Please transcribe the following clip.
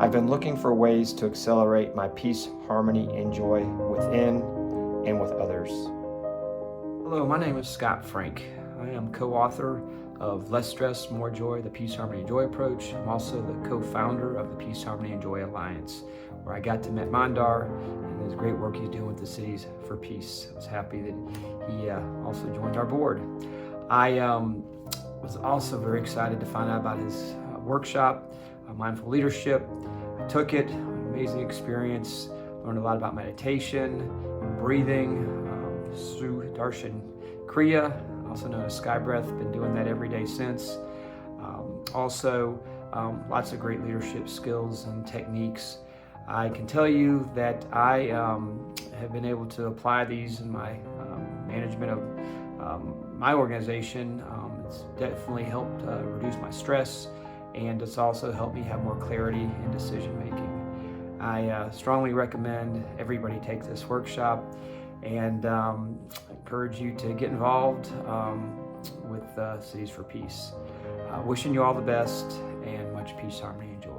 I've been looking for ways to accelerate my peace, harmony, and joy within and with others. Hello, my name is Scott Frank. I am co-author of Less Stress, More Joy, the Peace, Harmony, and Joy approach. I'm also the co-founder of the Peace, Harmony, and Joy Alliance, where I got to meet Mandar and his great work he's doing with the Cities for Peace. I was happy that he also joined our board. I was also very excited to find out about his workshop, Mindful Leadership. I took it, an amazing experience, learned a lot about meditation and breathing, through Darshan Kriya, also known as Sky Breath. Been doing that every day since. Lots of great leadership skills and techniques. I can tell you that I have been able to apply these in my management of my organization. It's definitely helped reduce my stress, and it's also helped me have more clarity in decision making. I strongly recommend everybody take this workshop, and encourage you to get involved with Cities for Peace. Wishing you all the best and much peace, harmony, and joy.